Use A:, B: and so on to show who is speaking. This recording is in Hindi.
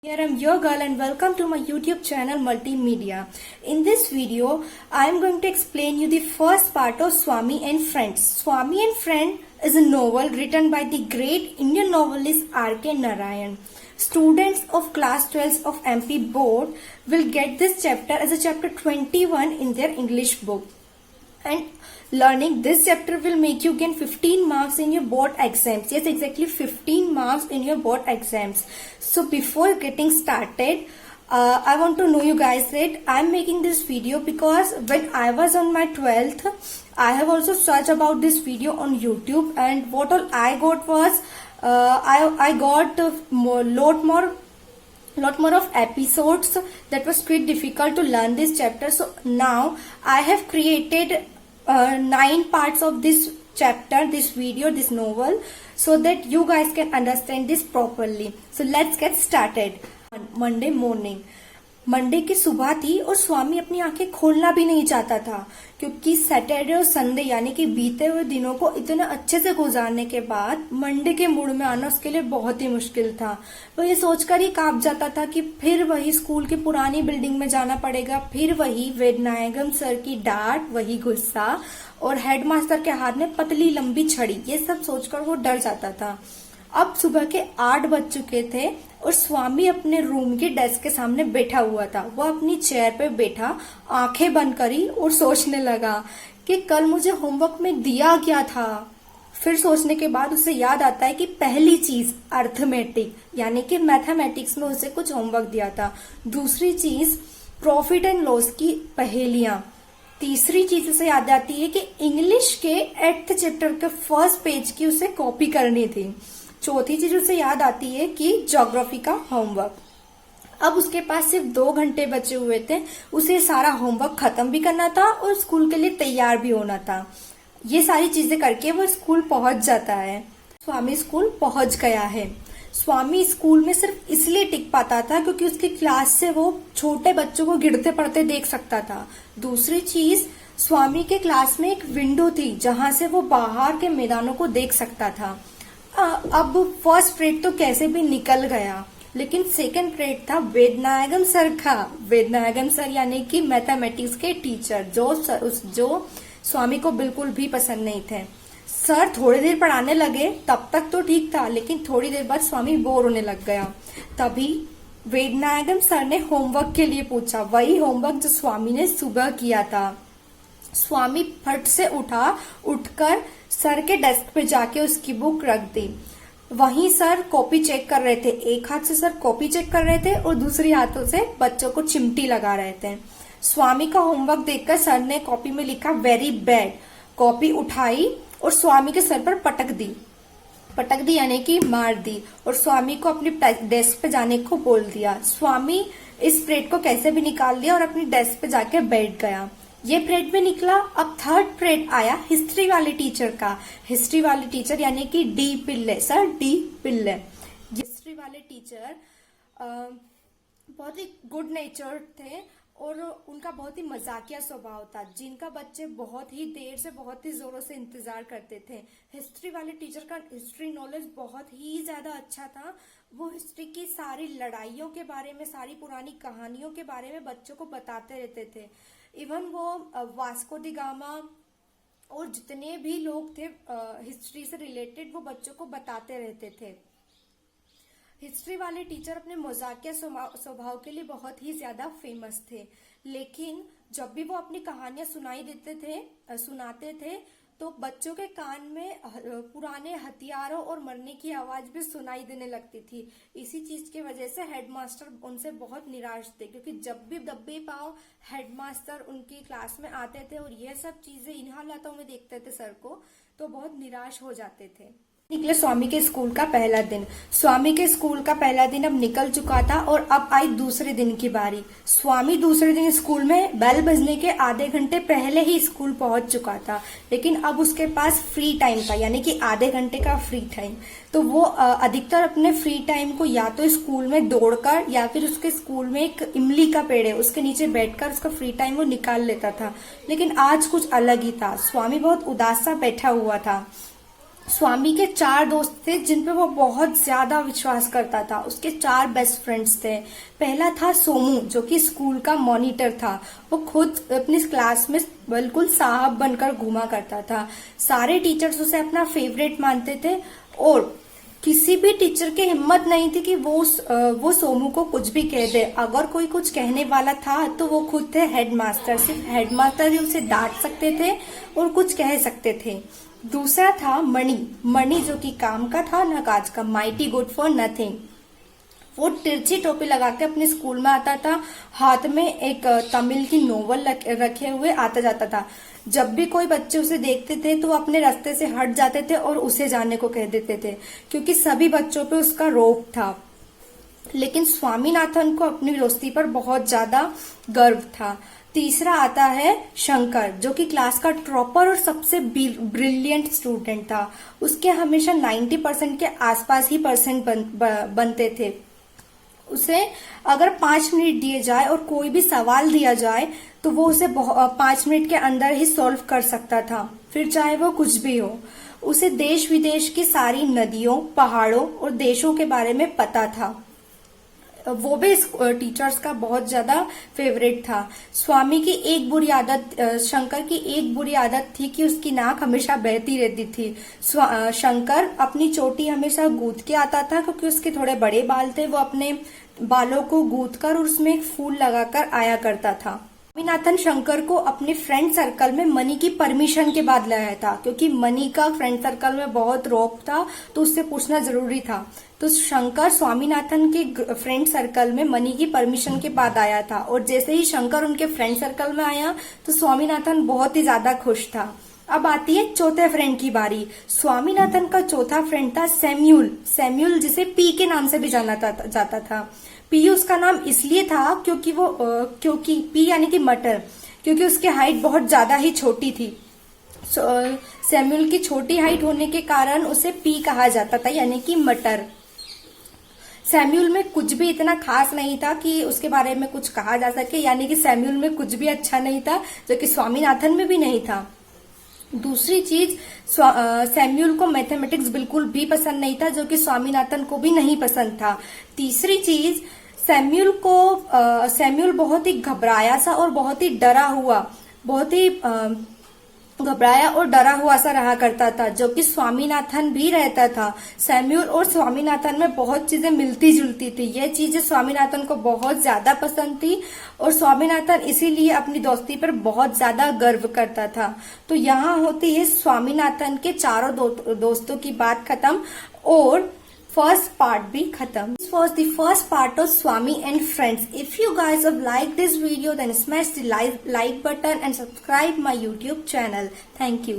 A: Here I am your girl and welcome to my YouTube channel Multimedia. In this video, I am going to explain you the first part of Swami and Friends. Swami and Friend is a novel written by the great Indian novelist R.K. Narayan. Students of class 12 of MP board will get this chapter as a chapter 21 in their English book. And learning this chapter will make you gain 15 marks in your board exams. Yes, exactly 15 marks in your board exams. So before getting started, I want to know you guys that I'm making this video because when I was on my 12th, I have also searched about this video on YouTube, and what all I got was I got a lot more of episodes that was quite difficult to learn this chapter. So now I have created 9 parts of this chapter, this video, this novel, so that you guys can understand this properly. So let's get started. Monday morning, Monday की सुबह थी और स्वामी अपनी आंखें खोलना भी नहीं चाहता था, क्योंकि सैटरडे और संडे यानी कि बीते हुए दिनों को इतने अच्छे से गुजारने के बाद मंडे के मूड में आना उसके लिए बहुत ही मुश्किल था। वो ये सोचकर ही कांप जाता था कि फिर वही स्कूल की पुरानी बिल्डिंग में जाना पड़ेगा, फिर वही वेदनायगम सर की डांट, वही गुस्सा और हेडमास्टर के हाथ में पतली लंबी छड़ी, ये सब सोचकर वो डर जाता था। अब सुबह के 8 बज चुके थे और स्वामी अपने रूम के डेस्क के सामने बैठा हुआ था। वो अपनी चेयर पे बैठा आंखें बंद करी और सोचने लगा कि कल मुझे होमवर्क में दिया क्या था। फिर सोचने के बाद उसे याद आता है कि पहली चीज अर्थमेटिक यानी कि मैथमेटिक्स में उसे कुछ होमवर्क दिया था। दूसरी चीज प्रॉफिट एंड लॉस की पहेलियां। तीसरी चीज उसे याद आती है कि इंग्लिश के 8th चैप्टर के फर्स्ट पेज की उसे कॉपी करनी थी। चौथी चीज उसे याद आती है कि ज्योग्राफी का होमवर्क। अब उसके पास सिर्फ 2 घंटे बचे हुए थे, उसे सारा होमवर्क खत्म भी करना था और स्कूल के लिए तैयार भी होना था। ये सारी चीजें करके वो स्कूल पहुंच जाता है। स्वामी स्कूल पहुंच गया है। स्वामी स्कूल में सिर्फ इसलिए टिक पाता था क्योंकि उसकी क्लास से वो छोटे बच्चों को गिरते पड़ते देख सकता था। दूसरी चीज, स्वामी के क्लास में एक विंडो थी जहां से वो बाहर के मैदानों को देख सकता था। अब फर्स्ट पीरियड तो कैसे भी निकल गया, लेकिन सेकंड पीरियड था वेदनायगम सर का। वेदनायगम सर यानी कि मैथमेटिक्स के टीचर, जो स्वामी को बिल्कुल भी पसंद नहीं थे। सर थोड़ी देर पढ़ाने लगे, तब तक तो ठीक था, लेकिन थोड़ी देर बाद स्वामी बोर होने लग गया। तभी वेदनायगम सर ने होमवर्क के लिए पूछा, वही होमवर्क जो स्वामी ने सुबह किया था। स्वामी फट से उठकर सर के डेस्क पे जाके उसकी बुक रख दी। वहीं सर कॉपी चेक कर रहे थे। एक हाथ से सर कॉपी चेक कर रहे थे और दूसरी हाथों से बच्चों को चिमटी लगा रहे थे। स्वामी का होमवर्क देखकर सर ने कॉपी में लिखा वेरी बैड। कॉपी उठाई और स्वामी के सर पर पटक दी यानी कि मार दी और स्वामी को अपनी डेस्क पे जाने को बोल दिया। स्वामी इस पीरियड को कैसे भी निकाल लिया और अपनी डेस्क पे जाके बैठ गया। ये पीरियड में निकला। अब थर्ड पीरियड आया हिस्ट्री वाले टीचर का। हिस्ट्री वाले टीचर यानी कि डी पिल्ले, सर डी पिल्ले। हिस्ट्री वाले टीचर बहुत ही गुड नेचर थे और उनका बहुत ही मजाकिया स्वभाव था, जिनका बच्चे बहुत ही देर से बहुत ही जोरों से इंतजार करते थे। हिस्ट्री वाले टीचर का हिस्ट्री नॉलेज बहुत ही ज्यादा अच्छा था। वो हिस्ट्री की सारी लड़ाइयों के बारे में, सारी पुरानी कहानियों के बारे में बच्चों को बताते रहते थे। इवन वो वास्को दी गामा और जितने भी लोग थे हिस्ट्री से रिलेटेड, वो बच्चों को बताते रहते थे। हिस्ट्री वाले टीचर अपने मजाकिया स्वभाव के लिए बहुत ही ज्यादा फेमस थे, लेकिन जब भी वो अपनी कहानियां सुनाते थे तो बच्चों के कान में पुराने हथियारों और मरने की आवाज भी सुनाई देने लगती थी। इसी चीज की वजह से हेडमास्टर उनसे बहुत निराश थे, क्योंकि जब भी पाओ हेडमास्टर उनकी क्लास में आते थे और ये सब चीजें इन हालातों में देखते थे सर को, तो बहुत निराश हो जाते थे। निकले स्वामी के स्कूल का पहला दिन। स्वामी के स्कूल का पहला दिन अब निकल चुका था और अब आई दूसरे दिन की बारी। स्वामी दूसरे दिन स्कूल में बेल बजने के आधे घंटे पहले ही स्कूल पहुंच चुका था, लेकिन अब उसके पास फ्री टाइम था, यानी कि आधे घंटे का फ्री टाइम। तो वो अधिकतर अपने फ्री टाइम को या तो स्कूल में दौड़कर या फिर उसके स्कूल में एक इमली का पेड़ है, उसके नीचे बैठकर उसका फ्री टाइम वो निकाल लेता था। लेकिन आज कुछ अलग ही था। स्वामी बहुत उदास सा बैठा हुआ था। स्वामी के 4 दोस्त थे जिन पे वो बहुत ज्यादा विश्वास करता था। उसके 4 बेस्ट फ्रेंड्स थे। पहला था सोमू, जो कि स्कूल का मॉनिटर था। वो खुद अपनी क्लास में बिल्कुल साहब बनकर घूमा करता था। सारे टीचर्स उसे अपना फेवरेट मानते थे और किसी भी टीचर की हिम्मत नहीं थी कि वो सोमू को कुछ भी कह दे। अगर कोई कुछ कहने वाला था तो वो खुद थे हेडमास्टर। सिर्फ हेडमास्टर ही उसे डांट सकते थे और कुछ कह सकते थे। दूसरा था मणि जो कि काम का था न काज का, माइटी गुड फॉर नथिंग। वो तिरछी टोपी लगा के अपने स्कूल में आता था, हाथ में एक तमिल की नोवेल रखे हुए आता जाता था। जब भी कोई बच्चे उसे देखते थे तो वो अपने रास्ते से हट जाते थे और उसे जाने को कह देते थे, क्योंकि सभी बच्चों पे उसका रौब था। लेकिन स्वामीनाथन को अपनी दोस्ती पर बहुत ज्यादा गर्व था। तीसरा आता है शंकर, जो कि क्लास का टॉपर और सबसे ब्रिलियंट स्टूडेंट था। उसके हमेशा 90% के आसपास ही परसेंट बनते थे। उसे अगर 5 मिनट दिए जाए और कोई भी सवाल दिया जाए तो वो उसे 5 मिनट के अंदर ही सॉल्व कर सकता था, फिर चाहे वो कुछ भी हो। उसे देश विदेश की सारी नदियों, पहाड़ों और देशों के बारे में पता था। वो भी टीचर्स का बहुत ज्यादा फेवरेट था। स्वामी की एक बुरी आदत, शंकर की एक बुरी आदत थी कि उसकी नाक हमेशा बहती रहती थी। शंकर अपनी चोटी हमेशा गूंथ के आता था, क्योंकि उसके थोड़े बड़े बाल थे। वो अपने बालों को गूंथ कर और उसमें एक फूल लगाकर आया करता था। स्वामीनाथन शंकर को अपने फ्रेंड सर्कल में मनी की परमिशन के बाद लाया था, क्योंकि मनी का फ्रेंड सर्कल में बहुत रौब था, तो उससे पूछना जरूरी था। तो शंकर स्वामीनाथन के फ्रेंड सर्कल में मनी की परमिशन के बाद आया था, और जैसे ही शंकर उनके फ्रेंड सर्कल में आया तो स्वामीनाथन बहुत ही ज्यादा खुश था। अब आती है चौथे फ्रेंड की बारी। स्वामीनाथन का चौथा फ्रेंड था सैम्यूल, जिसे पी के नाम से भी जाना जाता था। पी उसका नाम इसलिए था क्योंकि पी यानी कि मटर, क्योंकि उसकी हाइट बहुत ज्यादा ही छोटी थी। सैम्यूल की छोटी हाइट होने के कारण उसे पी कहा जाता था, यानी कि मटर। सैम्यूल में कुछ भी इतना खास नहीं था कि उसके बारे में कुछ कहा जा सके, यानी कि सैम्यूल में कुछ भी अच्छा नहीं था, जो कि स्वामीनाथन में भी नहीं था। दूसरी चीज, सैम्यूल को मैथमेटिक्स बिल्कुल भी पसंद नहीं था, जो कि स्वामीनाथन को भी नहीं पसंद था। तीसरी चीज, सैम्यूल बहुत ही घबराया सा और बहुत ही घबराया और डरा हुआ सा रहा करता था, जो कि स्वामीनाथन भी रहता था। सैम्यूल और स्वामीनाथन में बहुत चीजें मिलती जुलती थी। यह चीजें स्वामीनाथन को बहुत ज्यादा पसंद थी और स्वामीनाथन इसीलिए अपनी दोस्ती पर बहुत ज्यादा गर्व करता था। तो यहाँ होती है स्वामीनाथन के चारों दोस्तों की बात खत्म और first part भी खत्म. This was the first part of Swami and Friends. If you guys have liked this video, then smash the like button and subscribe my YouTube channel. Thank you.